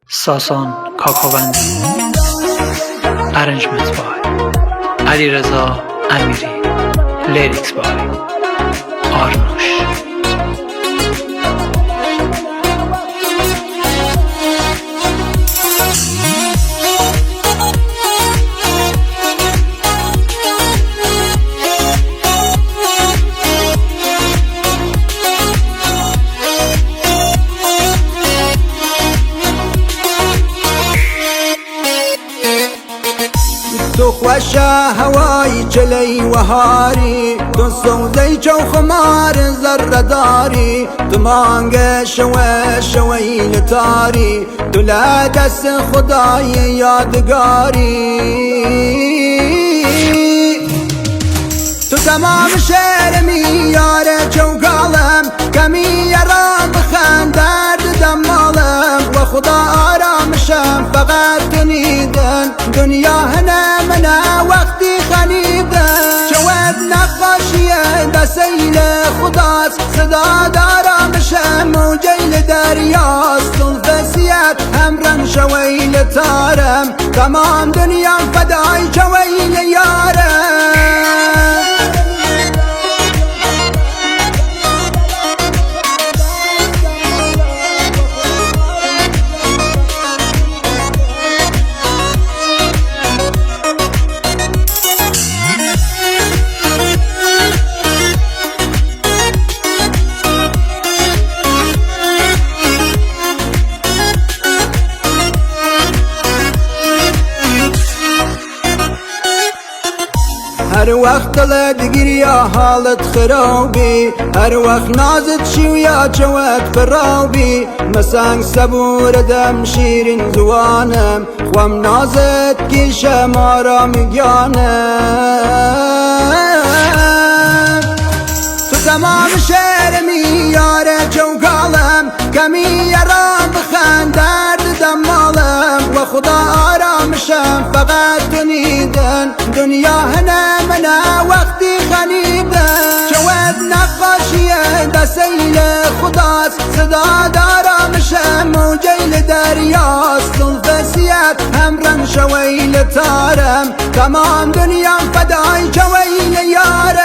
ساسان کاکاوندی. Arrangement by علیرضا امیری. Lyrics by آرنوش. تو خوشا هوای چلی وهاری، تو سوزی چو خمار ذره داری، تو مانگ شوه شوی لتاری، تو لا دست خدای یادگاری. تو تمام شعر میار چوکالم، کمی یرام بخند درد دمالم، و خدا آرامشم فقط تنیدن، دنیا هنه منا وقتی خنیدن. شوید نقاشیه دسیل خداست، صدا دارامشم موجیل دریاست، زلفسیت همرن شویل تارم، تمام دنیا فدای شویل یارم. هر وقت دلت گریا حالت خرابی، هر وقت نازت شویا چوت فراوی، مسنگ صبور دم شیرین زوانم، خوام نازت کیشه مارا میگانم. تو تمام شعر میاره چوکالم، کمی یرام بخند درد دمالم، و خدا آرامشم فقط تنیدن، دنیا هنه منا وقتی خنیدن. شوید نقاشیه دسیل خداست، صدا دارامشم موجیل دریاست، زلفسیت همرن شویل تارم، تمام دنیا فدای شویل یارم.